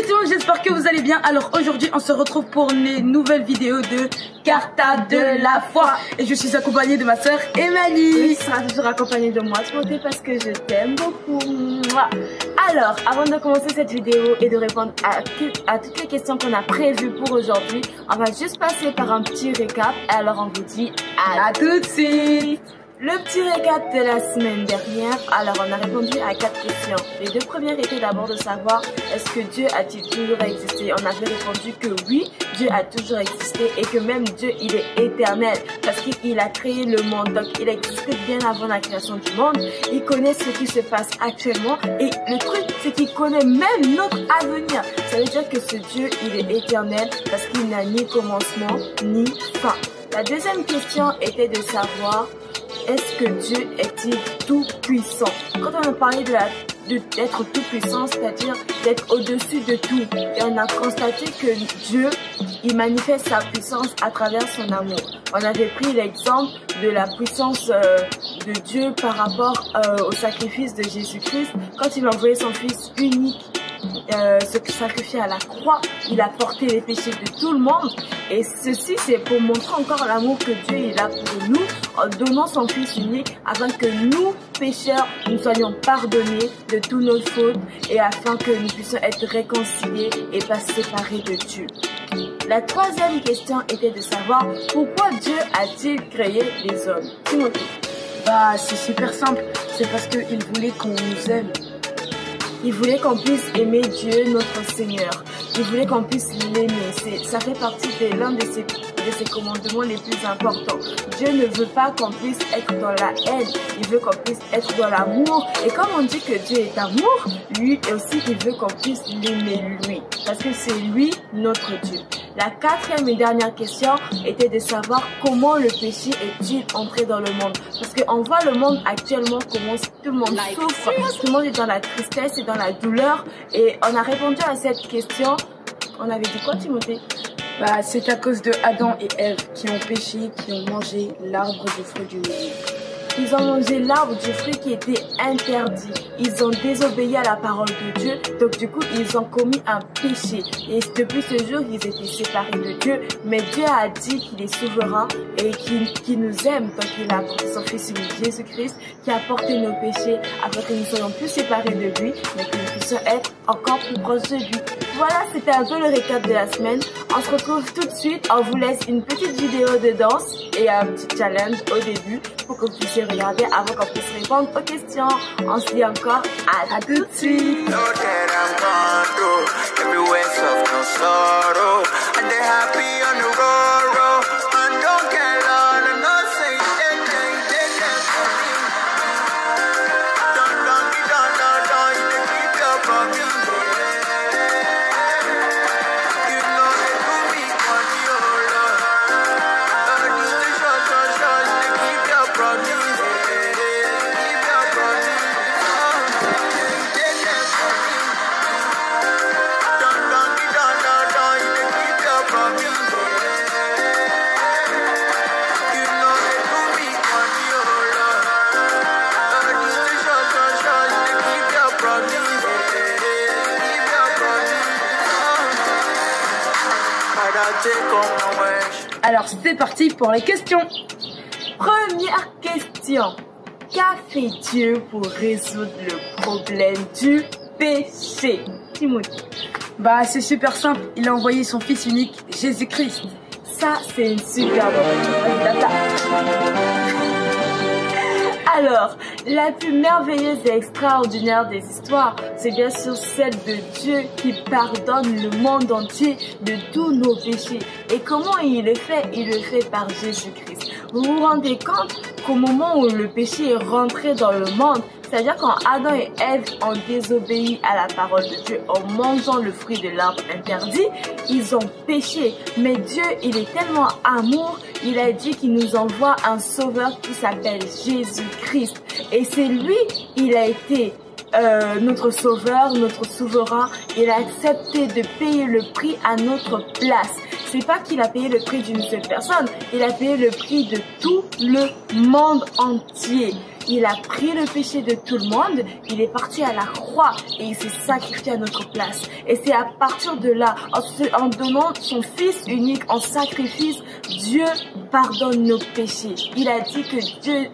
Salut tout le monde, j'espère que vous allez bien. Alors aujourd'hui on se retrouve pour une nouvelle vidéo de Carta de la foi. Et je suis accompagnée de ma soeur Emily. Tu seras toujours accompagnée de moi, Timothée, parce que je t'aime beaucoup. Alors, avant de commencer cette vidéo et de répondre à toutes les questions qu'on a prévues pour aujourd'hui, on va juste passer par un petit récap. Alors on vous dit à tout de suite. Le petit récap de la semaine dernière. Alors on a répondu à 4 questions. Les deux premières étaient d'abord de savoir est-ce que Dieu a-t-il toujours existé. On avait répondu que oui, Dieu a toujours existé et que même Dieu il est éternel parce qu'il a créé le monde. Donc il existait bien avant la création du monde. Il connaît ce qui se passe actuellement et le truc c'est qu'il connaît même notre avenir. Ça veut dire que ce Dieu il est éternel parce qu'il n'a ni commencement ni fin. La deuxième question était de savoir est-ce que Dieu est-il tout puissant? Quand on a parlé d'être tout puissant, c'est-à-dire d'être au-dessus de tout, et on a constaté que Dieu, il manifeste sa puissance à travers son amour. On avait pris l'exemple de la puissance de Dieu par rapport au sacrifice de Jésus-Christ. Quand il a envoyé son Fils unique se sacrifier à la croix, il a porté les péchés de tout le monde. Et ceci c'est pour montrer encore l'amour que Dieu il a pour nous en donnant son Fils unique afin que nous pécheurs nous soyons pardonnés de toutes nos fautes et afin que nous puissions être réconciliés et pas séparés de Dieu. La troisième question était de savoir pourquoi Dieu a-t-il créé les hommes. Timothée. Bah c'est super simple, c'est parce qu'il voulait qu'on nous aime. Il voulait qu'on puisse aimer Dieu, notre Seigneur. Il voulait qu'on puisse l'aimer. Ça fait partie de l'un de ses commandements les plus importants. Dieu ne veut pas qu'on puisse être dans la haine. Il veut qu'on puisse être dans l'amour. Et comme on dit que Dieu est amour, lui aussi, il veut qu'on puisse l'aimer lui. Parce que c'est lui, notre Dieu. La quatrième et dernière question était de savoir comment le péché est-il entré dans le monde. Parce qu'on voit le monde actuellement, comment tout le monde souffre, tout le monde est dans la tristesse et dans la douleur. Et on a répondu à cette question. On avait dit quoi, Timothée? Bah c'est à cause de Adam et Ève qui ont péché, qui ont mangé l'arbre du fruit du milieu. Ils ont mangé l'arbre du fruit qui était interdit. Ils ont désobéi à la parole de Dieu. Donc du coup, ils ont commis un péché. Et depuis ce jour, ils étaient séparés de Dieu. Mais Dieu a dit qu'il est souverain et qu'il nous aime. Donc il a apporté son Fils unique Jésus-Christ qui a porté nos péchés afin que nous ne soyons plus séparés de lui, mais que nous puissions être encore plus proches de lui. Voilà, c'était un peu le récap de la semaine. On se retrouve tout de suite. On vous laisse une petite vidéo de danse et un petit challenge au début pour que vous puissiez regarder avant qu'on puisse répondre aux questions. On se dit encore à tout de suite. Alors c'est parti pour les questions. Première question. Qu'a fait Dieu pour résoudre le problème du péché? Timothée. Bah c'est super simple, il a envoyé son Fils unique, Jésus-Christ. Ça c'est une super bonne réponse. Alors, la plus merveilleuse et extraordinaire des histoires, c'est bien sûr celle de Dieu qui pardonne le monde entier de tous nos péchés. Et comment il le fait? Il le fait par Jésus-Christ. Vous vous rendez compte qu'au moment où le péché est rentré dans le monde, c'est-à-dire quand Adam et Ève ont désobéi à la parole de Dieu en mangeant le fruit de l'arbre interdit, ils ont péché. Mais Dieu, il est tellement amour, il a dit qu'il nous envoie un sauveur qui s'appelle Jésus-Christ. Et c'est lui, il a été notre sauveur, notre souverain. Il a accepté de payer le prix à notre place. C'est pas qu'il a payé le prix d'une seule personne, il a payé le prix de tout le monde entier. il a pris le péché de tout le monde, il est parti à la croix et il s'est sacrifié à notre place. Et c'est à partir de là, en donnant son Fils unique en sacrifice, Dieu pardonne nos péchés. Il a dit que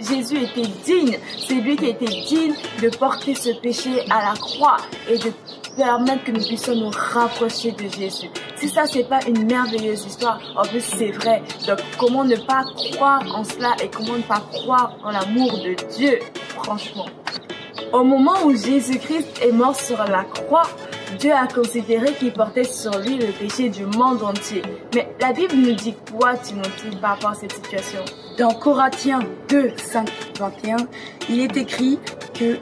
Jésus était digne, c'est lui qui était digne de porter ce péché à la croix et de permettre que nous puissions nous rapprocher de Jésus. Si ça, c'est pas une merveilleuse histoire, en plus c'est vrai. Donc comment ne pas croire en cela et comment ne pas croire en l'amour de Dieu, franchement. Au moment où Jésus-Christ est mort sur la croix, Dieu a considéré qu'il portait sur lui le péché du monde entier. Mais la Bible nous dit quoi, Timothée, par rapport à cette situation? Dans Corinthiens 2, 5, 21, il est écrit que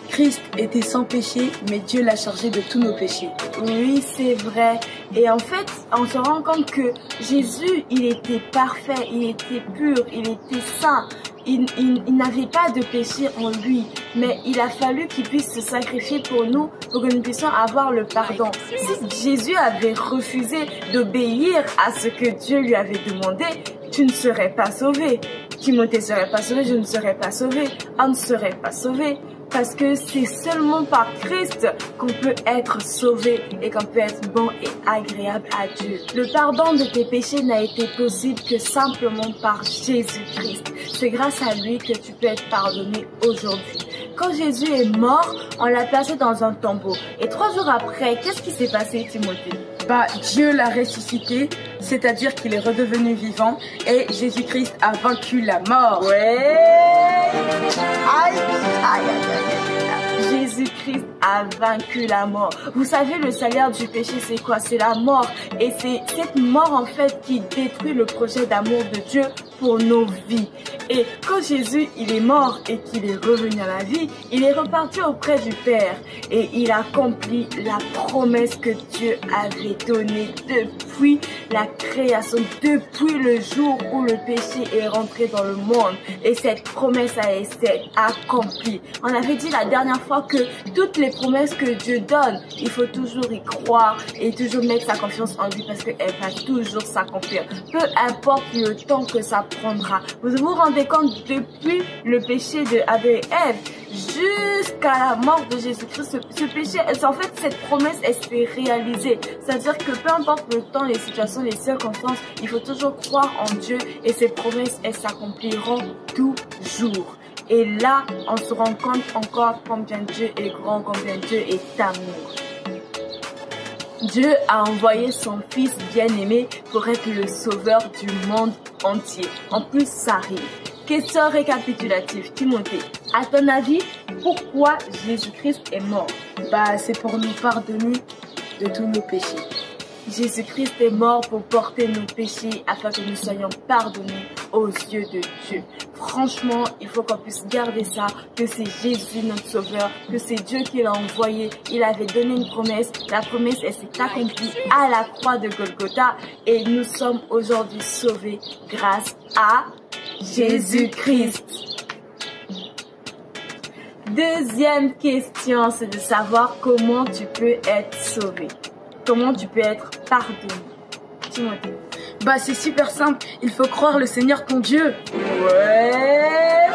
Christ était sans péché, mais Dieu l'a chargé de tous nos péchés. Oui, c'est vrai. Et en fait, on se rend compte que Jésus, il était parfait, il était pur, il était saint. Il n'avait pas de péché en lui, mais il a fallu qu'il puisse se sacrifier pour nous, pour que nous puissions avoir le pardon. Si Jésus avait refusé d'obéir à ce que Dieu lui avait demandé, tu ne serais pas sauvé. Timothée ne serait pas sauvé, je ne serais pas sauvé, on ne serait pas sauvé. Parce que c'est seulement par Christ qu'on peut être sauvé et qu'on peut être bon et agréable à Dieu. Le pardon de tes péchés n'a été possible que simplement par Jésus-Christ. C'est grâce à lui que tu peux être pardonné aujourd'hui. Quand Jésus est mort, on l'a placé dans un tombeau. Et 3 jours après, qu'est-ce qui s'est passé, Timothée? Dieu l'a ressuscité, c'est-à-dire qu'il est redevenu vivant et Jésus-Christ a vaincu la mort. Ouais. Aïe, aïe, aïe, aïe. Jésus-Christ a vaincu la mort. Vous savez, le salaire du péché, c'est quoi? C'est la mort. Et c'est cette mort, en fait, qui détruit le projet d'amour de Dieu pour nos vies. Et quand Jésus, il est mort et qu'il est revenu à la vie, il est reparti auprès du Père et il accomplit la promesse que Dieu avait donnée depuis la création, depuis le jour où le péché est rentré dans le monde. Et cette promesse a été accomplie. On avait dit la dernière fois que toutes les promesses que Dieu donne, il faut toujours y croire et toujours mettre sa confiance en lui parce qu'elle va toujours s'accomplir. Peu importe le temps que ça prendra. Vous vous rendez compte, depuis le péché de Adam et Ève jusqu'à la mort de Jésus-Christ, ce péché, en fait, cette promesse, elle s'est réalisée. C'est-à-dire que peu importe le temps, les situations, les circonstances, il faut toujours croire en Dieu et ces promesses, elles s'accompliront toujours. Et là, on se rend compte encore combien Dieu est grand, combien Dieu est amour. Dieu a envoyé son Fils bien-aimé pour être le sauveur du monde entier. En plus, ça arrive. Question récapitulative, Timothée. À ton avis, pourquoi Jésus-Christ est mort? C'est pour nous pardonner de tous nos péchés. Jésus-Christ est mort pour porter nos péchés afin que nous soyons pardonnés aux yeux de Dieu. Franchement, il faut qu'on puisse garder ça, que c'est Jésus notre sauveur, que c'est Dieu qui l'a envoyé. Il avait donné une promesse, la promesse elle s'est accomplie à la croix de Golgotha et nous sommes aujourd'hui sauvés grâce à Jésus-Christ. Deuxième question, c'est de savoir comment tu peux être sauvé. Comment tu peux être pardonné? Timothée. C'est super simple, il faut croire le Seigneur ton Dieu. Ouais.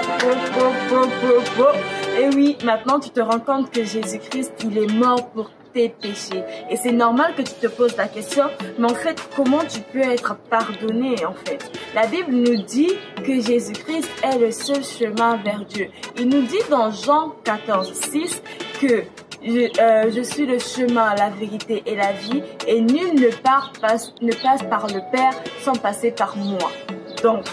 Et oui, maintenant tu te rends compte que Jésus-Christ, il est mort pour tes péchés. Et c'est normal que tu te poses la question, mais en fait, comment tu peux être pardonné en fait? La Bible nous dit que Jésus-Christ est le seul chemin vers Dieu. Il nous dit dans Jean 14, 6 que je suis le chemin, la vérité et la vie, et nul ne passe par le Père sans passer par moi. Donc,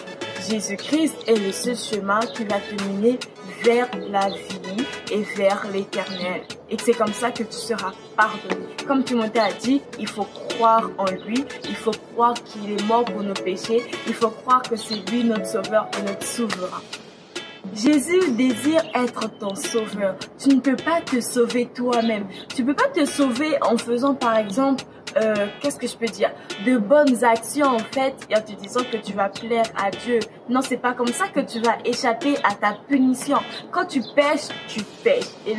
Jésus-Christ est le seul chemin qui va te mener vers la vie et vers l'éternel. Et c'est comme ça que tu seras pardonné. Comme Timothée a dit, il faut croire en lui, il faut croire qu'il est mort pour nos péchés, il faut croire que c'est lui notre sauveur et notre souverain. Jésus désire être ton sauveur. Tu ne peux pas te sauver toi-même. Tu ne peux pas te sauver en faisant par exemple qu'est-ce que je peux dire, de bonnes actions en fait, en te disant que tu vas plaire à Dieu. Non, c'est pas comme ça que tu vas échapper à ta punition. Quand tu pêches, tu pêches. Et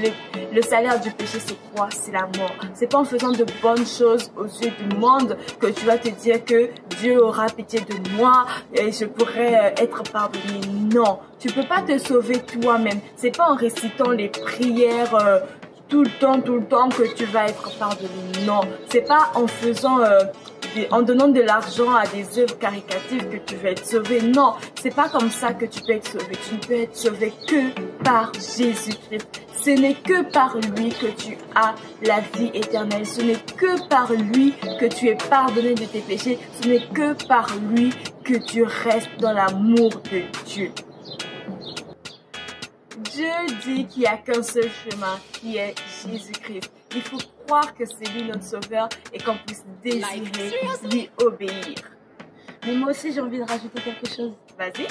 le salaire du péché, c'est quoi? C'est la mort. C'est pas en faisant de bonnes choses aux yeux du monde que tu vas te dire que Dieu aura pitié de moi et je pourrais être pardonné. Non, tu peux pas te sauver toi-même. C'est pas en récitant les prières tout le temps que tu vas être pardonné. Non, c'est pas en faisant en donnant de l'argent à des œuvres caritatives que tu vas être sauvé. Non, c'est pas comme ça que tu peux être sauvé. Tu ne peux être sauvé que par Jésus-Christ. Ce n'est que par lui que tu as la vie éternelle. Ce n'est que par lui que tu es pardonné de tes péchés. Ce n'est que par lui que tu restes dans l'amour de Dieu. Dieu dit qu'il n'y a qu'un seul chemin, qui est Jésus-Christ. Il faut croire que c'est lui notre sauveur et qu'on puisse désirer lui obéir. Mais moi aussi, j'ai envie de rajouter quelque chose. Vas-y.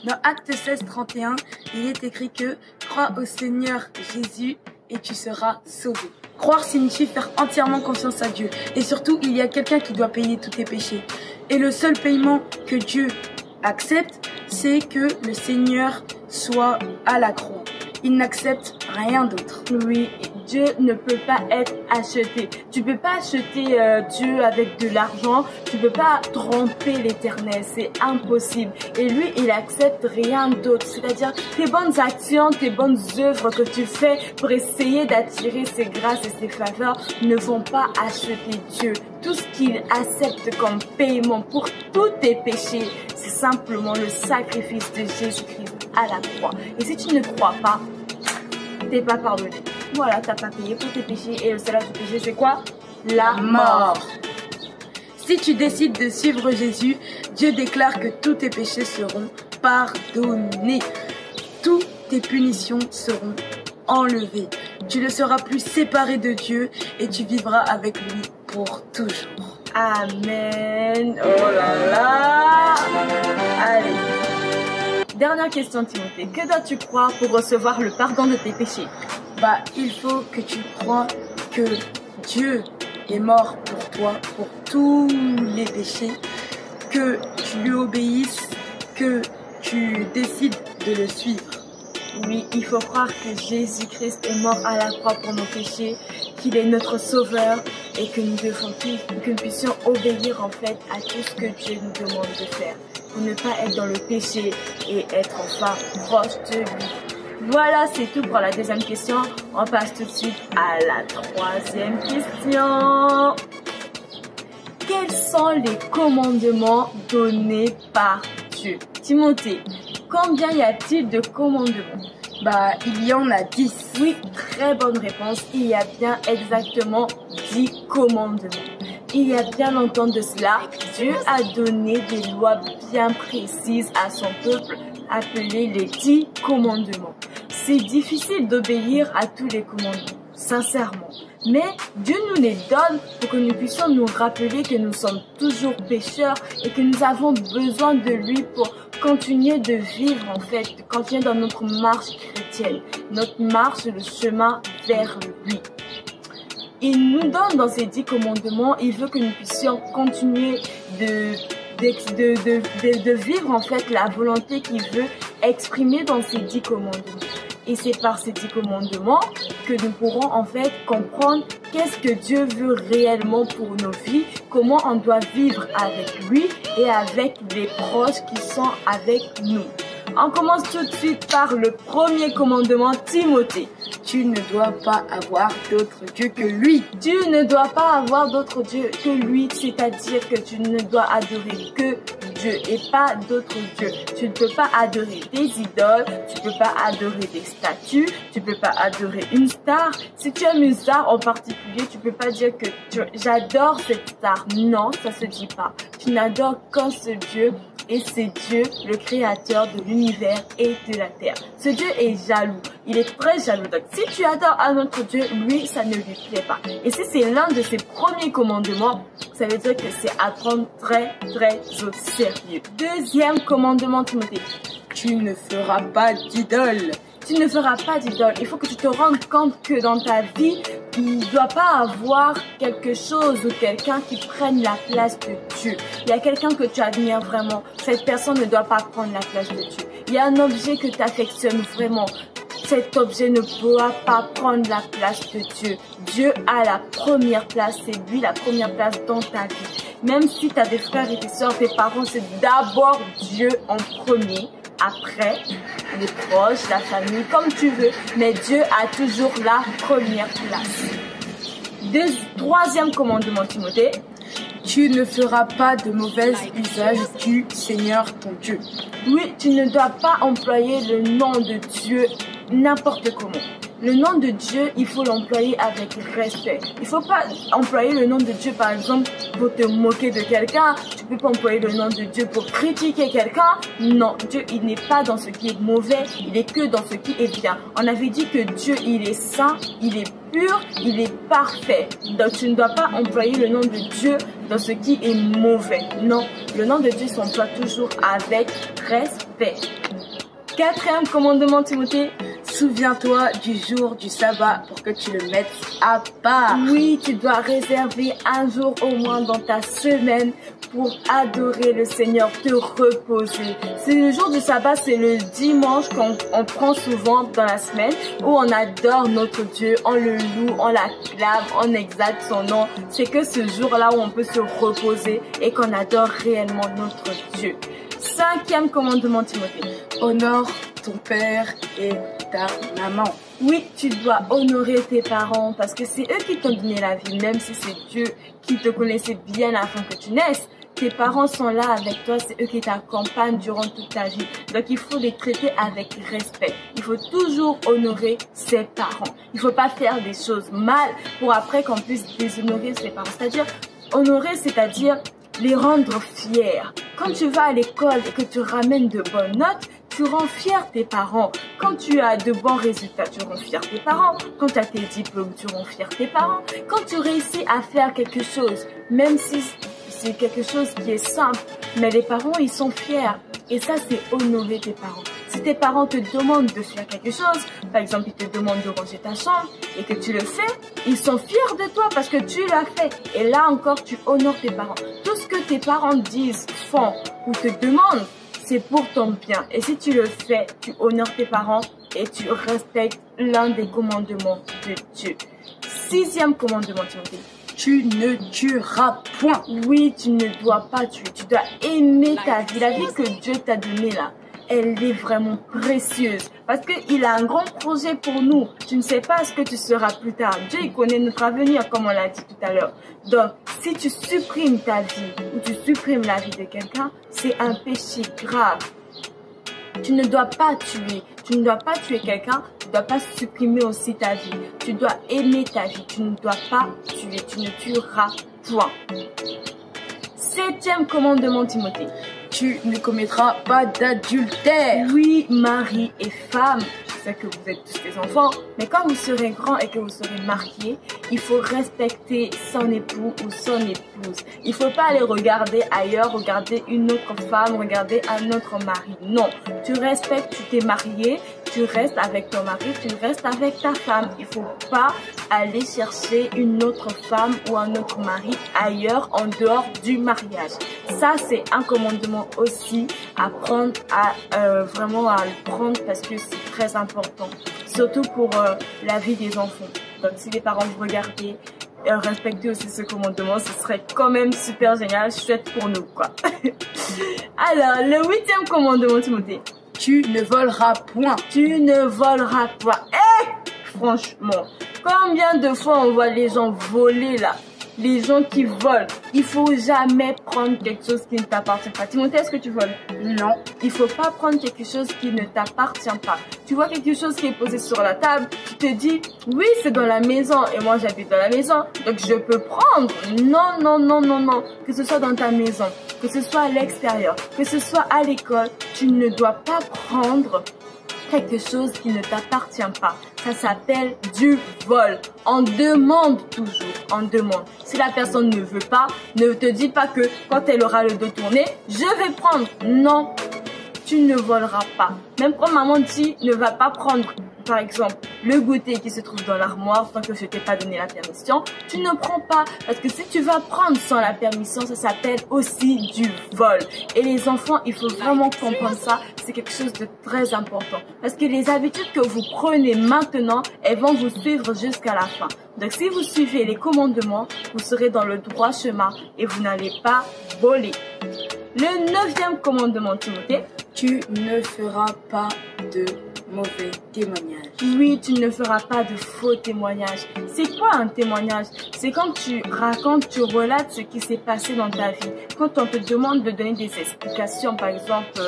Dans Acte 16, 31, il est écrit que « Crois au Seigneur Jésus et tu seras sauvé ». Croire signifie faire entièrement confiance à Dieu. Et surtout, il y a quelqu'un qui doit payer tous tes péchés. Et le seul paiement que Dieu accepte, c'est que le Seigneur soit à la croix. Il n'accepte rien d'autre. Oui, Dieu ne peut pas être acheté. Tu peux pas acheter Dieu avec de l'argent. Tu peux pas tromper l'Éternel. C'est impossible. Et lui, il accepte rien d'autre. C'est-à-dire tes bonnes actions, tes bonnes œuvres que tu fais pour essayer d'attirer ses grâces et ses faveurs ne vont pas acheter Dieu. Tout ce qu'il accepte comme paiement pour tous tes péchés, c'est simplement le sacrifice de Jésus-Christ à la croix. Et si tu ne crois pas, t'es pas pardonné. Voilà, t'as pas payé pour tes péchés. Et le salaire du péché, c'est quoi? La mort. Si tu décides de suivre Jésus, Dieu déclare que tous tes péchés seront pardonnés. Toutes tes punitions seront enlevées. Tu ne seras plus séparé de Dieu et tu vivras avec lui pour toujours. Amen. Oh là là. Allez. Dernière question, Timothée. Que dois-tu croire pour recevoir le pardon de tes péchés? Il faut que tu crois que Dieu est mort pour toi, pour tous les péchés, que tu lui obéisses, que tu décides de le suivre. Oui, il faut croire que Jésus-Christ est mort à la croix pour nos péchés, qu'il est notre sauveur et que nous puissions obéir en fait à tout ce que Dieu nous demande de faire pour ne pas être dans le péché et être enfin proche de lui. Voilà, c'est tout pour la deuxième question. On passe tout de suite à la troisième question. Quels sont les commandements donnés par Dieu? Timothée, combien y a-t-il de commandements? Il y en a 10. Oui, très bonne réponse. Il y a bien exactement 10 commandements. Il y a bien longtemps de cela, Dieu a donné des lois bien précises à son peuple, appelées les 10 commandements. C'est difficile d'obéir à tous les commandements, sincèrement. Mais Dieu nous les donne pour que nous puissions nous rappeler que nous sommes toujours pécheurs et que nous avons besoin de lui pour continuer de vivre en fait, de continuer dans notre marche chrétienne, notre marche, le chemin vers lui. Il nous donne dans ces 10 commandements, il veut que nous puissions continuer de vivre en fait la volonté qu'il veut exprimer dans ces 10 commandements. Et c'est par ces 10 commandements que nous pourrons en fait comprendre qu'est-ce que Dieu veut réellement pour nos vies, comment on doit vivre avec lui et avec les proches qui sont avec nous. On commence tout de suite par le premier commandement, Timothée. Tu ne dois pas avoir d'autre Dieu que lui. Tu ne dois pas avoir d'autre Dieu que lui, c'est-à-dire que tu ne dois adorer que Dieu et pas d'autres dieux. Tu ne peux pas adorer des idoles, tu ne peux pas adorer des statues, tu ne peux pas adorer une star. Si tu aimes une star en particulier, tu ne peux pas dire que j'adore cette star. Non, ça se dit pas. Tu n'adores qu'un seul Dieu. Et c'est Dieu, le créateur de l'univers et de la terre. Ce Dieu est jaloux. Il est très jaloux. Donc, si tu adores un autre Dieu, lui, ça ne lui plaît pas. Et si c'est l'un de ses premiers commandements, ça veut dire que c'est à prendre très, très au sérieux. Deuxième commandement, Timothée. Tu ne feras pas d'idole. Tu ne feras pas d'idole. Il faut que tu te rendes compte que dans ta vie, il ne doit pas avoir quelque chose ou quelqu'un qui prenne la place de Dieu. Il y a quelqu'un que tu admires vraiment. Cette personne ne doit pas prendre la place de Dieu. Il y a un objet que tu affectionnes vraiment. Cet objet ne doit pas prendre la place de Dieu. Dieu a la première place. C'est lui la première place dans ta vie. Même si tu as des frères et des soeurs, tes parents, c'est d'abord Dieu en premier. Après, les proches, la famille, comme tu veux. Mais Dieu a toujours la première place. Troisième commandement, Timothée. Tu ne feras pas de mauvais usage du Seigneur ton Dieu. Oui, tu ne dois pas employer le nom de Dieu n'importe comment. Le nom de Dieu, il faut l'employer avec respect. Il ne faut pas employer le nom de Dieu, par exemple, pour te moquer de quelqu'un. Tu ne peux pas employer le nom de Dieu pour critiquer quelqu'un. Non, Dieu, il n'est pas dans ce qui est mauvais, il est que dans ce qui est bien. On avait dit que Dieu, il est saint, il est pur, il est parfait. Donc, tu ne dois pas employer le nom de Dieu dans ce qui est mauvais. Non, le nom de Dieu s'emploie toujours avec respect. Quatrième commandement, Timothée. Souviens-toi du jour du sabbat pour que tu le mettes à part. Oui, tu dois réserver un jour au moins dans ta semaine pour adorer le Seigneur, te reposer. C'est le jour du sabbat, c'est le dimanche qu'on prend souvent dans la semaine où on adore notre Dieu, on le loue, on l'acclame, on exalte son nom. C'est que ce jour-là où on peut se reposer et qu'on adore réellement notre Dieu. Cinquième commandement, Timothée. Honore ton père et ta maman. Oui, tu dois honorer tes parents parce que c'est eux qui t'ont donné la vie, même si c'est Dieu qui te connaissait bien avant que tu naisses. Tes parents sont là avec toi, c'est eux qui t'accompagnent durant toute ta vie. Donc il faut les traiter avec respect. Il faut toujours honorer ses parents. Il ne faut pas faire des choses mal pour après qu'on puisse déshonorer ses parents. C'est-à-dire, honorer, c'est-à-dire les rendre fiers. Quand tu vas à l'école et que tu ramènes de bonnes notes, tu rends fiers tes parents. Quand tu as de bons résultats, tu rends fiers tes parents. Quand tu as tes diplômes, tu rends fiers tes parents. Quand tu réussis à faire quelque chose, même si c'est quelque chose qui est simple, mais les parents, ils sont fiers. Et ça, c'est honorer tes parents. Si tes parents te demandent de faire quelque chose, par exemple, ils te demandent de ranger ta chambre et que tu le fais, ils sont fiers de toi parce que tu l'as fait. Et là encore, tu honores tes parents. Tout ce que tes parents disent, font ou te demandent, c'est pour ton bien. Et si tu le fais, tu honores tes parents et tu respectes l'un des commandements de Dieu. Sixième commandement, Timothée. Tu ne tueras point. Oui, tu ne dois pas tuer. Tu dois aimer ta vie. La vie que Dieu t'a donnée là, elle est vraiment précieuse. Parce qu'il a un grand projet pour nous. Tu ne sais pas ce que tu seras plus tard. Dieu, il connaît notre avenir, comme on l'a dit tout à l'heure. Donc, si tu supprimes ta vie ou tu supprimes la vie de quelqu'un, c'est un péché grave. Tu ne dois pas tuer. Tu ne dois pas tuer quelqu'un. Tu ne dois pas supprimer aussi ta vie. Tu dois aimer ta vie. Tu ne dois pas tuer. Tu ne tueras point. Septième commandement, Timothée. Tu ne commettras pas d'adultère. Oui, mari et femme. Je sais que vous êtes tous des enfants, mais quand vous serez grand et que vous serez mariés, il faut respecter son époux ou son épouse. Il ne faut pas aller regarder ailleurs, regarder une autre femme, regarder un autre mari. Non, tu respectes, tu t'es marié, tu restes avec ton mari, tu restes avec ta femme. Il ne faut pas aller chercher une autre femme ou un autre mari ailleurs en dehors du mariage. Ça, c'est un commandement aussi à prendre, vraiment à le prendre parce que c'est très important. Surtout pour la vie des enfants. Donc, si les parents vous regardez, respectez aussi ce commandement, ce serait quand même super génial, chouette pour nous, quoi. Alors, le huitième commandement, Timothée. Tu ne voleras point. Tu ne voleras pas. Franchement, combien de fois on voit les gens voler là? Les gens qui volent. Il faut jamais prendre quelque chose qui ne t'appartient pas. Timothée, est-ce que tu voles? Non. Il faut pas prendre quelque chose qui ne t'appartient pas. Tu vois quelque chose qui est posé sur la table, tu te dis, oui, c'est dans la maison et moi j'habite dans la maison, donc je peux prendre. Non, non, non, non, non. Que ce soit dans ta maison, que ce soit à l'extérieur, que ce soit à l'école, tu ne dois pas prendre quelque chose qui ne t'appartient pas. Ça s'appelle du vol. On demande toujours, on demande. Si la personne ne veut pas, ne te dis pas que quand elle aura le dos tourné, je vais prendre. Non, tu ne voleras pas. Même quand maman dit ne va pas prendre, par exemple, le goûter qui se trouve dans l'armoire tant que je t'ai pas donné la permission, tu ne prends pas. Parce que si tu vas prendre sans la permission, ça s'appelle aussi du vol. Et les enfants, il faut vraiment comprendre ça. C'est quelque chose de très important. Parce que les habitudes que vous prenez maintenant, elles vont vous suivre jusqu'à la fin. Donc si vous suivez les commandements, vous serez dans le droit chemin et vous n'allez pas voler. Le 9e commandement, Timothée. Tu ne feras pas de mauvais témoignages. Oui, tu ne feras pas de faux témoignages. C'est quoi un témoignage? C'est quand tu racontes, tu relates ce qui s'est passé dans ta vie. Quand on te demande de donner des explications, par exemple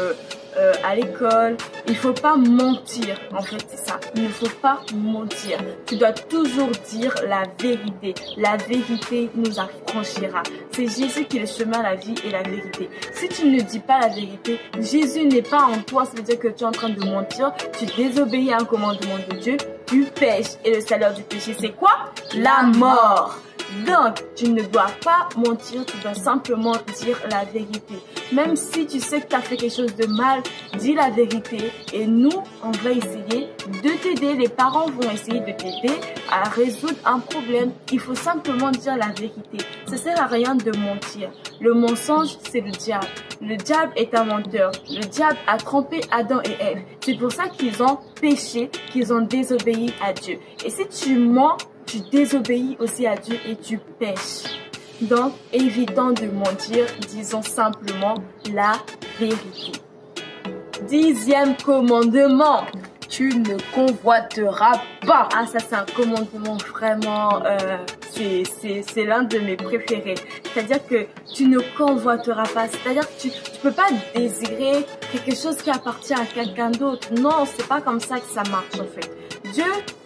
à l'école, il faut pas mentir. En fait, c'est ça. Il ne faut pas mentir. Tu dois toujours dire la vérité. La vérité nous affranchira. C'est Jésus qui est le chemin, la vie et la vérité. Si tu ne dis pas la vérité, Jésus n'est pas en toi. Ça veut dire que tu es en train de mentir. Tu désobéis à un commandement de Dieu. Tu pêches. Et le salaire du péché, c'est quoi? La mort. Donc, tu ne dois pas mentir, tu dois simplement dire la vérité. Même si tu sais que tu as fait quelque chose de mal, dis la vérité et nous, on va essayer de t'aider. Les parents vont essayer de t'aider à résoudre un problème. Il faut simplement dire la vérité. Ça sert à rien de mentir. Le mensonge, c'est le diable. Le diable est un menteur. Le diable a trompé Adam et Ève. C'est pour ça qu'ils ont péché, qu'ils ont désobéi à Dieu. Et si tu mens, tu désobéis aussi à Dieu et tu pêches. Donc, évitons de mentir, disons simplement la vérité. 10e commandement. Tu ne convoiteras pas. Ah, ça c'est un commandement vraiment, c'est l'un de mes préférés. C'est-à-dire que tu ne convoiteras pas. C'est-à-dire que tu peux pas désirer quelque chose qui appartient à quelqu'un d'autre. Non, c'est pas comme ça que ça marche en fait. Dieu,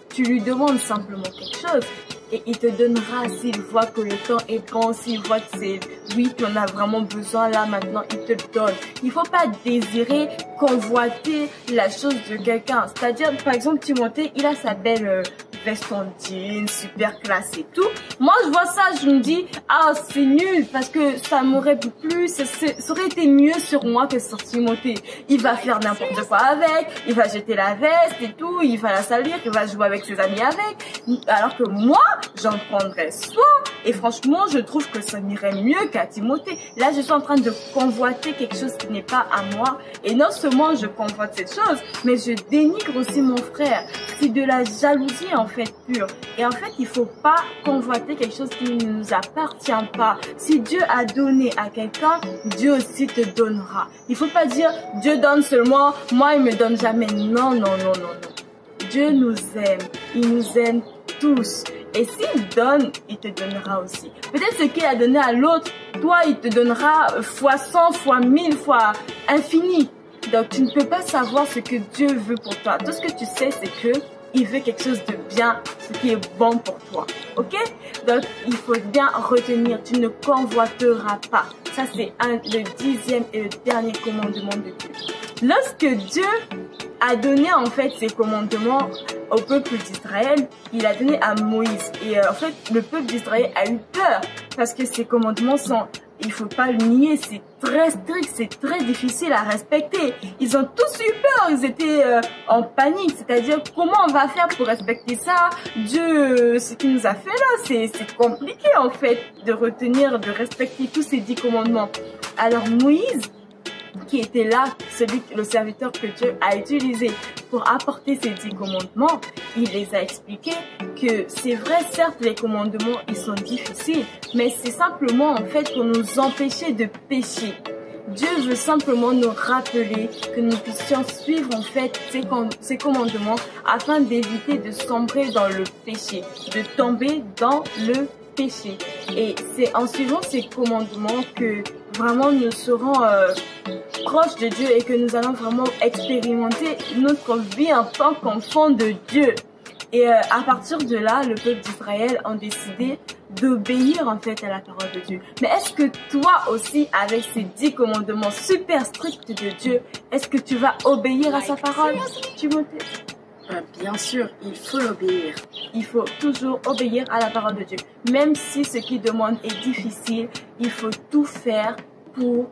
tu lui demandes simplement quelque chose et il te donnera s'il voit que le temps est bon, s'il voit que c'est oui, tu en as vraiment besoin là maintenant, il te le donne. Il faut pas désirer convoiter la chose de quelqu'un. C'est-à-dire, par exemple, Timothée, il a sa belle veste en jean, super classe et tout. Moi, je vois ça, je me dis, ah, c'est nul parce que ça m'aurait plu, ça aurait été mieux sur moi que sur Timothée. Il va faire n'importe quoi avec, il va jeter la veste et tout, il va la salir, il va jouer avec ses amis avec. Alors que moi, j'en prendrais soin et franchement, je trouve que ça m'irait mieux qu'à Timothée. Là, je suis en train de convoiter quelque chose qui n'est pas à moi et non seulement je convoite cette chose, mais je dénigre aussi mon frère. C'est de la jalousie en fait pure. Et en fait, il faut pas convoiter quelque chose qui ne nous appartient pas. Si Dieu a donné à quelqu'un, Dieu aussi te donnera. Il faut pas dire Dieu donne seulement, moi il me donne jamais. Non, non, non, non, non. Dieu nous aime. Il nous aime tous. Et s'il donne, il te donnera aussi. Peut-être ce qu'il a donné à l'autre, toi, il te donnera fois 100, fois 1000, fois infini. Donc, tu ne peux pas savoir ce que Dieu veut pour toi. Tout ce que tu sais, c'est que il veut quelque chose de bien, ce qui est bon pour toi. Ok? Donc, il faut bien retenir, tu ne convoiteras pas. Ça, c'est le 10e et le dernier commandement de Dieu. Lorsque Dieu a donné en fait ses commandements au peuple d'Israël, il a donné à Moïse. Et en fait, le peuple d'Israël a eu peur parce que ces commandements sont, il faut pas le nier, c'est très strict, c'est très difficile à respecter. Ils ont tous eu peur, ils étaient en panique. C'est-à-dire, comment on va faire pour respecter ça? Dieu, ce qu'il nous a fait là, c'est compliqué en fait de retenir, de respecter tous ces 10 commandements. Alors Moïse, qui était là, le serviteur que Dieu a utilisé pour apporter ces 10 commandements, il les a expliqués que c'est vrai, certes, les commandements, ils sont difficiles, mais c'est simplement en fait pour nous empêcher de pécher. Dieu veut simplement nous rappeler que nous puissions suivre en fait ces commandements afin d'éviter de sombrer dans le péché, de tomber dans le péché. Et c'est en suivant ces commandements que vraiment nous serons proches de Dieu et que nous allons vraiment expérimenter notre vie en tant qu'enfant de Dieu. Et à partir de là, le peuple d'Israël a décidé d'obéir en fait à la parole de Dieu. Mais est-ce que toi aussi, avec ces 10 commandements super stricts de Dieu, est-ce que tu vas obéir à sa parole, Timothée? Bien sûr, il faut l'obéir. Il faut toujours obéir à la parole de Dieu. Même si ce qu'il demande est difficile, il faut tout faire pour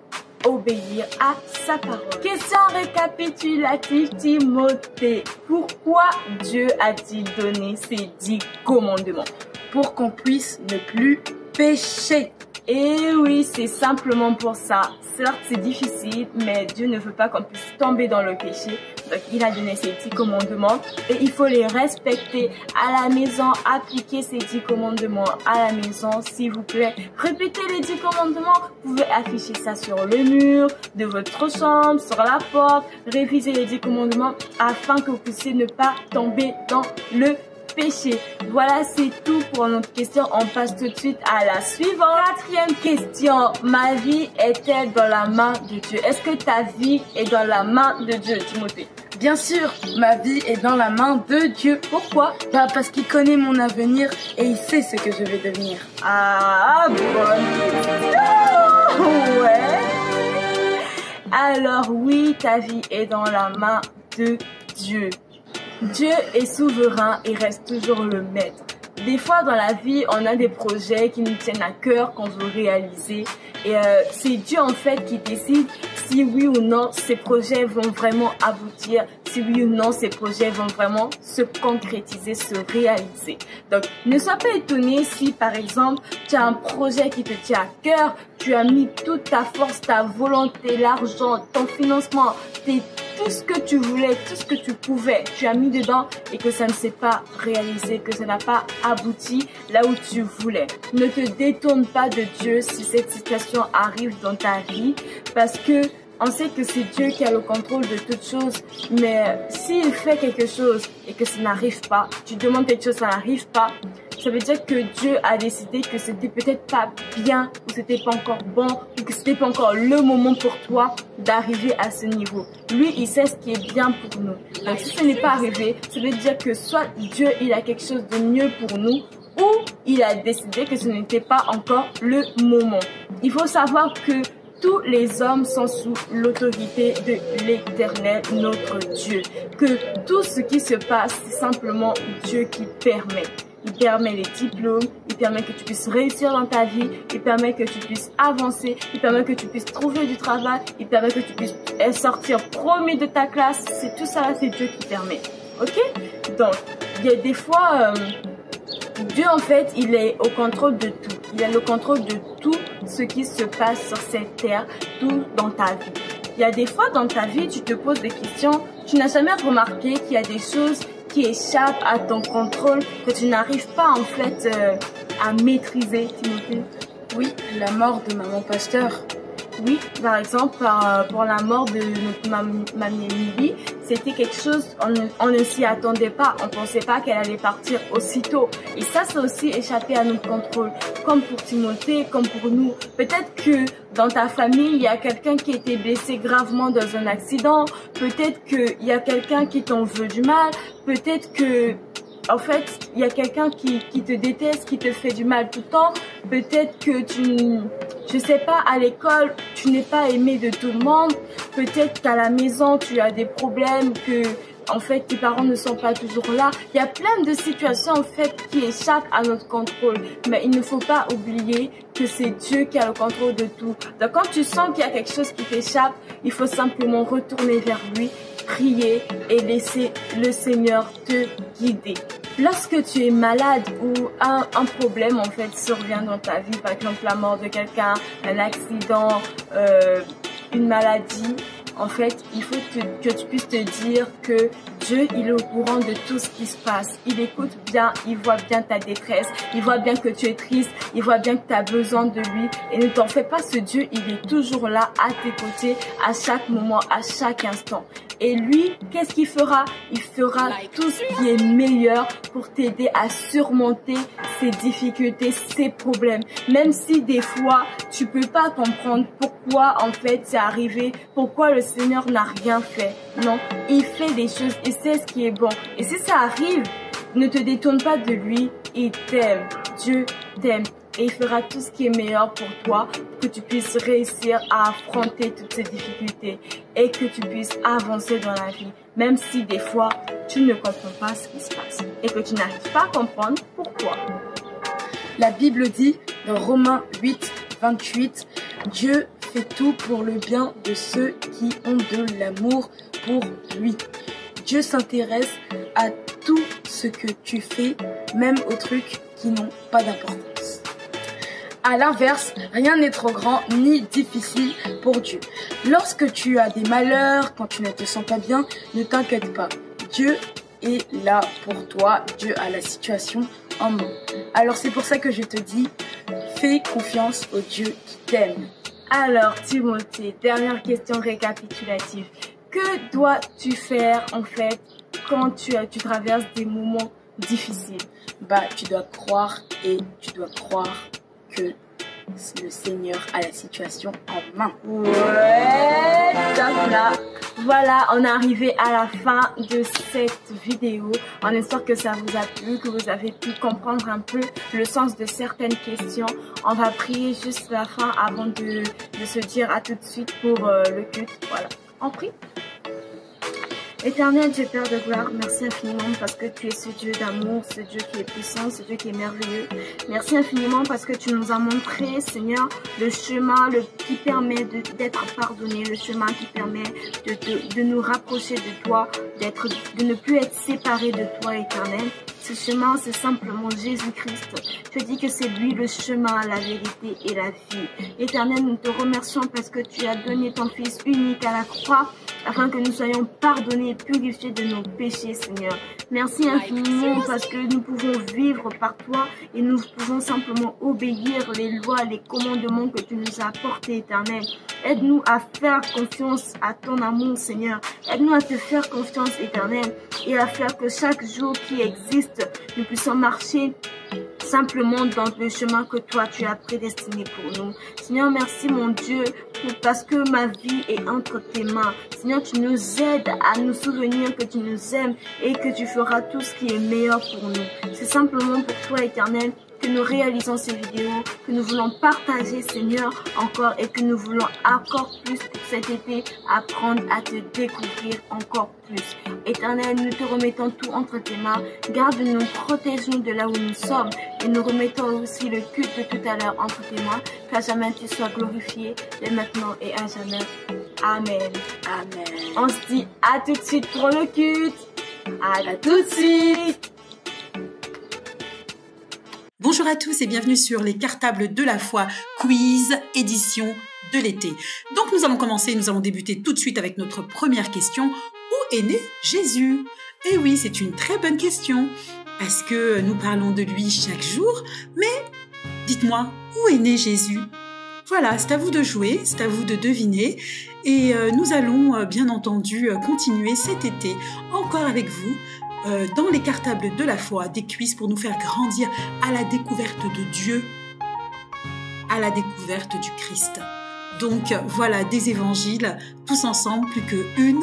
obéir à sa parole. Question récapitulative, Timothée. Pourquoi Dieu a-t-il donné ces 10 commandements? Pour qu'on puisse ne plus pécher. Et oui, c'est simplement pour ça. Certes, c'est difficile, mais Dieu ne veut pas qu'on puisse tomber dans le péché. Donc, il a donné ces 10 commandements et il faut les respecter à la maison. Appliquez ces 10 commandements à la maison, s'il vous plaît. Répétez les 10 commandements. Vous pouvez afficher ça sur le mur de votre chambre, sur la porte. Révisez les 10 commandements afin que vous puissiez ne pas tomber dans le péché. Voilà, c'est tout pour notre question. On passe tout de suite à la suivante. 4e question. Ma vie est-elle dans la main de Dieu? Est-ce que ta vie est dans la main de Dieu, Timothée? Bien sûr, ma vie est dans la main de Dieu. Pourquoi? Parce qu'il connaît mon avenir et il sait ce que je vais devenir. Ah, bonne question. Ouais. Alors oui, ta vie est dans la main de Dieu. Dieu est souverain et reste toujours le maître. Des fois dans la vie, on a des projets qui nous tiennent à cœur, qu'on veut réaliser. Et c'est Dieu en fait qui décide si oui ou non ces projets vont vraiment aboutir, si oui ou non ces projets vont vraiment se concrétiser, se réaliser. Donc ne sois pas étonné si par exemple tu as un projet qui te tient à cœur, tu as mis toute ta force, ta volonté, l'argent, ton financement, tout ce que tu voulais, tout ce que tu pouvais, tu as mis dedans et que ça ne s'est pas réalisé, que ça n'a pas abouti là où tu voulais. Ne te détourne pas de Dieu si cette situation arrive dans ta vie parce que on sait que c'est Dieu qui a le contrôle de toutes choses, mais s'il fait quelque chose et que ça n'arrive pas, tu demandes quelque chose, ça n'arrive pas, ça veut dire que Dieu a décidé que c'était peut-être pas bien, ou c'était pas encore bon, ou que c'était pas encore le moment pour toi d'arriver à ce niveau. Lui, il sait ce qui est bien pour nous. Donc si ce n'est pas arrivé, ça veut dire que soit Dieu, il a quelque chose de mieux pour nous, ou il a décidé que ce n'était pas encore le moment. Il faut savoir que tous les hommes sont sous l'autorité de l'Éternel, notre Dieu. Que tout ce qui se passe, c'est simplement Dieu qui permet. Il permet les diplômes, il permet que tu puisses réussir dans ta vie, il permet que tu puisses avancer, il permet que tu puisses trouver du travail, il permet que tu puisses sortir premier de ta classe. C'est tout ça, c'est Dieu qui permet. Ok? Donc, il y a des fois... Dieu en fait, il est au contrôle de tout. Il a le contrôle de tout ce qui se passe sur cette terre, tout dans ta vie. Il y a des fois dans ta vie, tu te poses des questions, tu n'as jamais remarqué qu'il y a des choses qui échappent à ton contrôle, que tu n'arrives pas en fait à maîtriser, Timothée. Oui, la mort de maman pasteur. Oui, par exemple, pour la mort de notre mamie Lily, c'était quelque chose, on ne s'y attendait pas, on pensait pas qu'elle allait partir aussitôt. Et ça aussi échappé à notre contrôle, comme pour Timothée, comme pour nous. Peut-être que dans ta famille, il y a quelqu'un qui a été blessé gravement dans un accident, peut-être qu'il y a quelqu'un qui t'en veut du mal, peut-être que... En fait, il y a quelqu'un qui te déteste, qui te fait du mal tout le temps. Peut-être que je sais pas, à l'école, tu n'es pas aimé de tout le monde. Peut-être qu'à la maison, tu as des problèmes, que en fait, tes parents ne sont pas toujours là. Il y a plein de situations en fait qui échappent à notre contrôle. Mais il ne faut pas oublier que c'est Dieu qui a le contrôle de tout. Donc quand tu sens qu'il y a quelque chose qui t'échappe, il faut simplement retourner vers lui, prier et laisser le Seigneur te guider. Lorsque tu es malade ou un problème en fait survient dans ta vie, par exemple la mort de quelqu'un, un accident, une maladie, en fait, il faut que tu puisses te dire que Dieu, il est au courant de tout ce qui se passe. Il écoute bien, il voit bien ta détresse, il voit bien que tu es triste, il voit bien que tu as besoin de lui. Et ne t'en fais pas, ce Dieu, il est toujours là à tes côtés, à chaque moment, à chaque instant. Et lui, qu'est-ce qu'il fera? Il fera tout ce qui est meilleur pour t'aider à surmonter ces difficultés, ces problèmes. Même si des fois, tu peux pas comprendre pourquoi en fait c'est arrivé, pourquoi le Seigneur n'a rien fait. Non, il fait des choses et c'est ce qui est bon. Et si ça arrive, ne te détourne pas de lui, il t'aime. Dieu t'aime. Et il fera tout ce qui est meilleur pour toi, pour que tu puisses réussir à affronter toutes ces difficultés et que tu puisses avancer dans la vie, même si des fois tu ne comprends pas ce qui se passe et que tu n'arrives pas à comprendre pourquoi. La Bible dit dans Romains 8, 28, Dieu fait tout pour le bien de ceux qui ont de l'amour pour lui. Dieu s'intéresse à tout ce que tu fais, même aux trucs qui n'ont pas d'importance. À l'inverse, rien n'est trop grand ni difficile pour Dieu. Lorsque tu as des malheurs, quand tu ne te sens pas bien, ne t'inquiète pas. Dieu est là pour toi. Dieu a la situation en main. Alors c'est pour ça que je te dis, fais confiance au Dieu qui t'aime. Alors Timothée, dernière question récapitulative. Que dois-tu faire en fait quand tu traverses des moments difficiles? Tu dois croire et tu dois croire que le Seigneur a la situation en main. Ouais, top là. Voilà, on est arrivé à la fin de cette vidéo. On espère que ça vous a plu, que vous avez pu comprendre un peu le sens de certaines questions. On va prier juste la fin avant de se dire à tout de suite pour le culte. Voilà, on prie. Éternel Dieu Père de gloire, merci infiniment parce que tu es ce Dieu d'amour, ce Dieu qui est puissant, ce Dieu qui est merveilleux. Merci infiniment parce que tu nous as montré, Seigneur, le chemin qui permet d'être pardonné, le chemin qui permet de nous rapprocher de toi, de ne plus être séparés de toi, Éternel. Ce chemin, c'est simplement Jésus-Christ. Je dis que c'est lui le chemin, la vérité et la vie. Éternel, nous te remercions parce que tu as donné ton Fils unique à la croix afin que nous soyons pardonnés et purifiés de nos péchés, Seigneur. Merci infiniment parce que nous pouvons vivre par toi et nous pouvons simplement obéir les lois, les commandements que tu nous as apportés, Éternel. Aide-nous à faire confiance à ton amour, Seigneur. Aide-nous à te faire confiance, Éternel, et à faire que chaque jour qui existe, nous puissions marcher simplement dans le chemin que toi tu as prédestiné pour nous. Seigneur, merci mon Dieu parce que ma vie est entre tes mains. Seigneur, tu nous aides à nous souvenir que tu nous aimes et que tu feras tout ce qui est meilleur pour nous. C'est simplement pour toi, Éternel, que nous réalisons ces vidéos, que nous voulons partager, Seigneur, encore et que nous voulons encore plus pour cet été apprendre à te découvrir encore plus. Éternel, nous te remettons tout entre tes mains. Garde-nous, protège-nous de là où nous sommes et nous remettons aussi le culte de tout à l'heure entre tes mains. Qu'à jamais tu sois glorifié, dès maintenant et à jamais. Amen. Amen. On se dit à tout de suite pour le culte. À tout de suite. Bonjour à tous et bienvenue sur les Cartables de la foi, quiz édition de l'été. Donc nous allons commencer, nous allons débuter tout de suite avec notre première question. Où est né Jésus? Eh oui, c'est une très bonne question parce que nous parlons de lui chaque jour. Mais dites-moi, où est né Jésus? Voilà, c'est à vous de jouer, c'est à vous de deviner. Et nous allons bien entendu continuer cet été encore avec vous dans les Cartables de la foi, des quiz pour nous faire grandir à la découverte de Dieu, à la découverte du Christ. Donc voilà, des évangiles, tous ensemble, plus qu'une.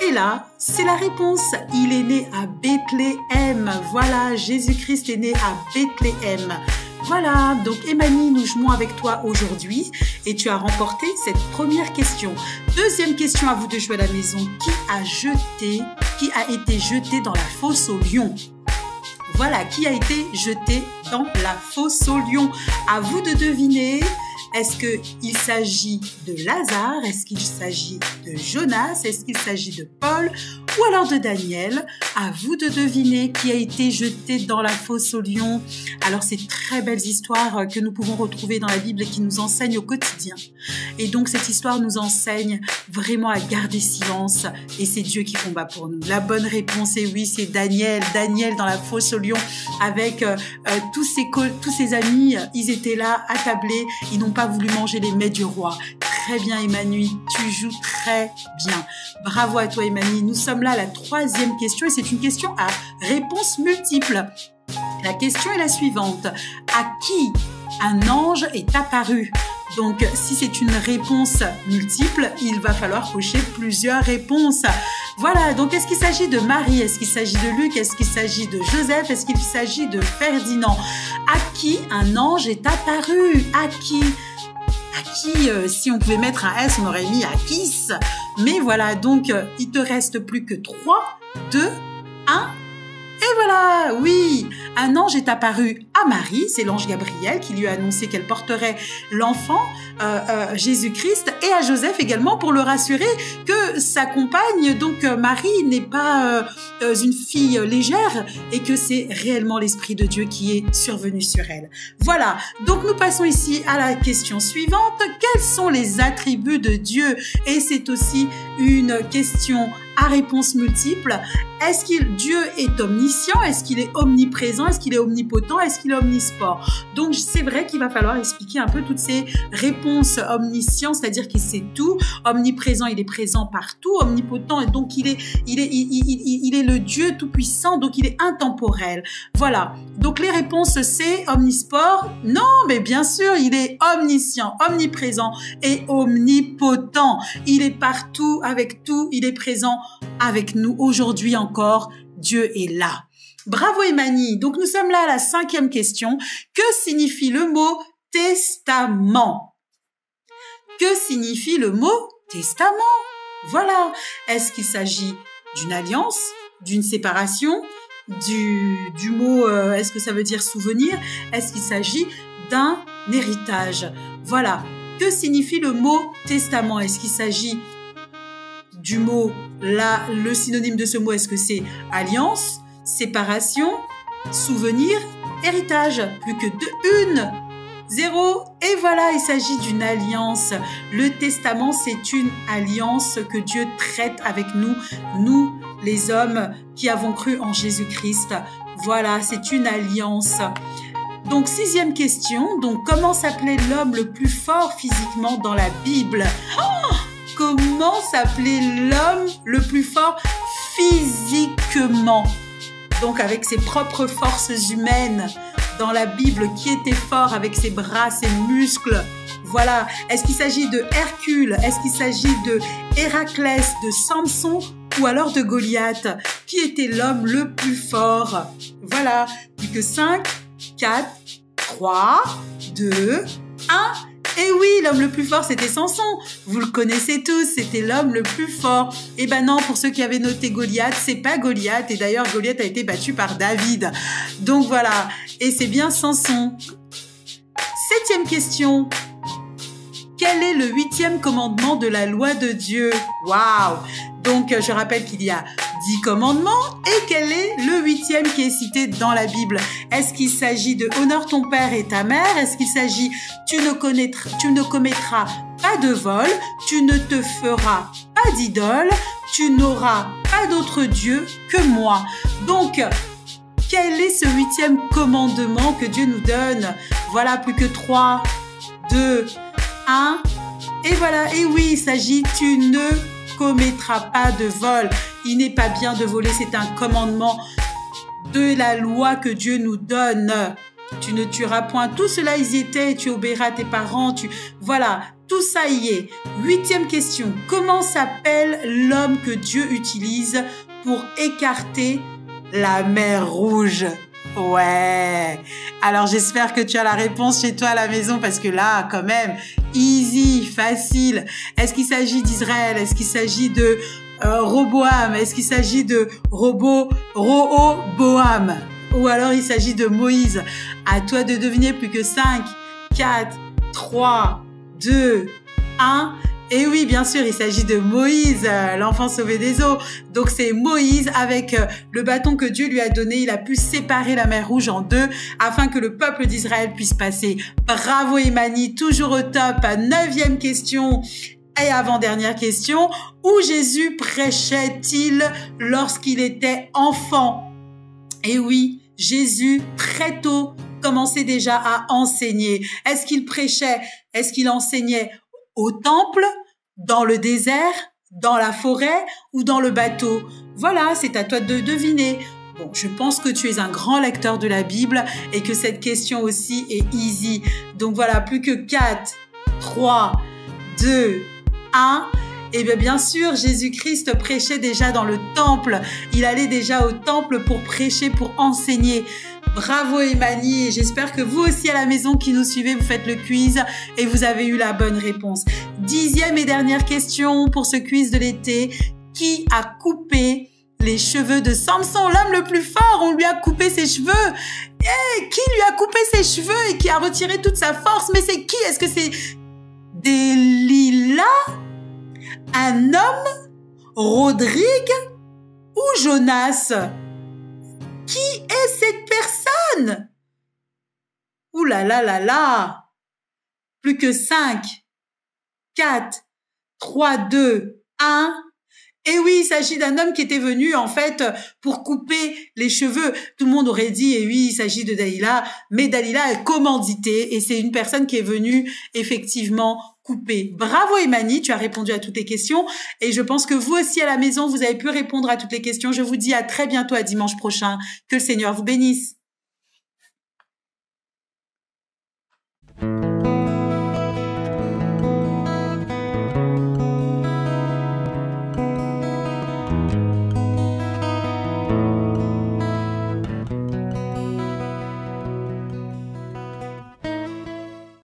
Et là, c'est la réponse. Il est né à Bethléem. Voilà, Jésus-Christ est né à Bethléem. Voilà, donc Emmanuel, nous jouons avec toi aujourd'hui et tu as remporté cette première question. Deuxième question à vous de jouer à la maison. Qui a été jeté dans la fosse aux lions? Voilà, qui a été jeté dans la fosse aux lions? À vous de deviner. Est-ce qu'il s'agit de Lazare? Est-ce qu'il s'agit de Jonas? Est-ce qu'il s'agit de Paul? Ou alors de Daniel? À vous de deviner qui a été jeté dans la fosse aux lions. Alors, c'est très belles histoires que nous pouvons retrouver dans la Bible et qui nous enseignent au quotidien. Et donc, cette histoire nous enseigne vraiment à garder silence et c'est Dieu qui combat pour nous. La bonne réponse est oui, c'est Daniel. Daniel dans la fosse aux lions avec tous ses amis. Ils étaient là, attablés. Ils n'ont pas voulu manger les mets du roi. Très bien, Emmanuel, tu joues très bien. Bravo à toi, Emmanuel. Nous sommes là à la troisième question et c'est une question à réponse multiple. La question est la suivante. À qui un ange est apparu? Donc, si c'est une réponse multiple, il va falloir cocher plusieurs réponses. Voilà, donc est-ce qu'il s'agit de Marie? Est-ce qu'il s'agit de Luc? Est-ce qu'il s'agit de Joseph? Est-ce qu'il s'agit de Ferdinand? À qui un ange est apparu? À qui? Si on pouvait mettre un S, on aurait mis à Kiss. Mais voilà, donc il te reste plus que 3, 2, 1. Et voilà, oui. un ange est apparu à Marie, c'est l'ange Gabriel qui lui a annoncé qu'elle porterait l'enfant Jésus-Christ, et à Joseph également pour le rassurer que sa compagne, donc Marie, n'est pas une fille légère et que c'est réellement l'Esprit de Dieu qui est survenu sur elle. Voilà, donc nous passons ici à la question suivante. Quels sont les attributs de Dieu? Et c'est aussi une question à réponse multiple. Est-ce que Dieu est omniscient? Est-ce qu'il est omniprésent? Est-ce qu'il est omnipotent? Est-ce qu'il est omnisport? Donc c'est vrai qu'il va falloir expliquer un peu toutes ces réponses. Omniscient, c'est-à-dire qu'il sait tout. Omniprésent, il est présent partout. Omnipotent, donc il est le Dieu tout-puissant, donc il est intemporel. Voilà. Donc les réponses c'est omnisport. Non, mais bien sûr, il est omniscient, omniprésent et omnipotent. Il est partout avec tout. Il est présent avec nous aujourd'hui encore. Dieu est là. Bravo Emani. Donc nous sommes là à la 5e question. Que signifie le mot testament? Que signifie le mot testament? Voilà. Est-ce qu'il s'agit d'une alliance, d'une séparation, du mot, est-ce que ça veut dire souvenir? Est-ce qu'il s'agit d'un héritage? Voilà. Que signifie le mot testament? Est-ce qu'il s'agit du mot, là, le synonyme de ce mot, est-ce que c'est alliance, séparation, souvenir, héritage? Plus que 0. Et voilà, il s'agit d'une alliance. Le testament, c'est une alliance que Dieu traite avec nous, nous, les hommes qui avons cru en Jésus-Christ. Voilà, c'est une alliance. Donc, 6e question. Donc, comment s'appelait l'homme le plus fort physiquement dans la Bible? Oh! Comment s'appelait l'homme le plus fort physiquement? Donc, avec ses propres forces humaines dans la Bible, qui était fort avec ses bras, ses muscles? Voilà. Est-ce qu'il s'agit de Hercule? Est-ce qu'il s'agit de Héraclès, de Samson ou alors de Goliath? Qui était l'homme le plus fort? Voilà. Plus que 5, 4, 3, 2, 1. Et oui, l'homme le plus fort, c'était Samson. Vous le connaissez tous, c'était l'homme le plus fort. Et ben non, pour ceux qui avaient noté Goliath, c'est pas Goliath. Et d'ailleurs, Goliath a été battu par David. Donc voilà. Et c'est bien Samson. 7e question. Quel est le 8e commandement de la loi de Dieu? Waouh! Donc, je rappelle qu'il y a 10 commandements. Et quel est le 8e qui est cité dans la Bible? Est-ce qu'il s'agit de honore ton père et ta mère? Est-ce qu'il s'agit tu ne commettras pas de vol, tu ne te feras pas d'idole, tu n'auras pas d'autre Dieu que moi? Donc, quel est ce 8e commandement que Dieu nous donne? Voilà, plus que 3, 2, 1. Et voilà, et oui, il s'agit tu ne commettras pas de vol. Il n'est pas bien de voler, c'est un commandement de la loi que Dieu nous donne. Tu ne tueras point. Tout cela, ils y étaient. Tu obéiras tes parents. Voilà, tout ça y est. 8e question. Comment s'appelle l'homme que Dieu utilise pour écarter la mer Rouge? Ouais. Alors, j'espère que tu as la réponse chez toi à la maison parce que là, quand même, easy, facile. Est-ce qu'il s'agit d'Israël? Est-ce qu'il s'agit de Roboam? Est-ce qu'il s'agit de Roboam? Ou alors il s'agit de Moïse? À toi de deviner. Plus que 5, 4, 3, 2, 1. Et oui, bien sûr, il s'agit de Moïse, l'enfant sauvé des eaux. Donc, c'est Moïse, avec le bâton que Dieu lui a donné, il a pu séparer la mer Rouge en deux afin que le peuple d'Israël puisse passer. Bravo Emani, toujours au top. 9e question et avant-dernière question. Où Jésus prêchait-il lorsqu'il était enfant? Et oui, Jésus, très tôt, commençait déjà à enseigner. Est-ce qu'il prêchait? Est-ce qu'il enseignait au temple, dans le désert, dans la forêt ou dans le bateau? Voilà, c'est à toi de deviner. Bon, je pense que tu es un grand lecteur de la Bible et que cette question aussi est easy. Donc voilà, plus que 4, 3, 2, 1. Et bien sûr, Jésus-Christ prêchait déjà dans le temple. Il allait déjà au temple pour prêcher, pour enseigner. Bravo Emani, et j'espère que vous aussi à la maison qui nous suivez, vous faites le quiz et vous avez eu la bonne réponse. 10e et dernière question pour ce quiz de l'été. Qui a coupé les cheveux de Samson, l'homme le plus fort. On lui a coupé ses cheveux. Et qui lui a coupé ses cheveux et qui a retiré toute sa force? Mais c'est qui? Est-ce que c'est Delilah, un homme, Rodrigue ou Jonas? Qui est cette personne? Ouh là là là là! Plus que 5, 4, 3, 2, 1. Et oui, il s'agit d'un homme qui était venu, en fait, pour couper les cheveux. Tout le monde aurait dit, et oui, il s'agit de Dalila, mais Dalila est commanditée, et c'est une personne qui est venue, effectivement, couper. Bravo, Emani, tu as répondu à toutes les questions, et je pense que vous aussi, à la maison, vous avez pu répondre à toutes les questions. Je vous dis à très bientôt, à dimanche prochain. Que le Seigneur vous bénisse.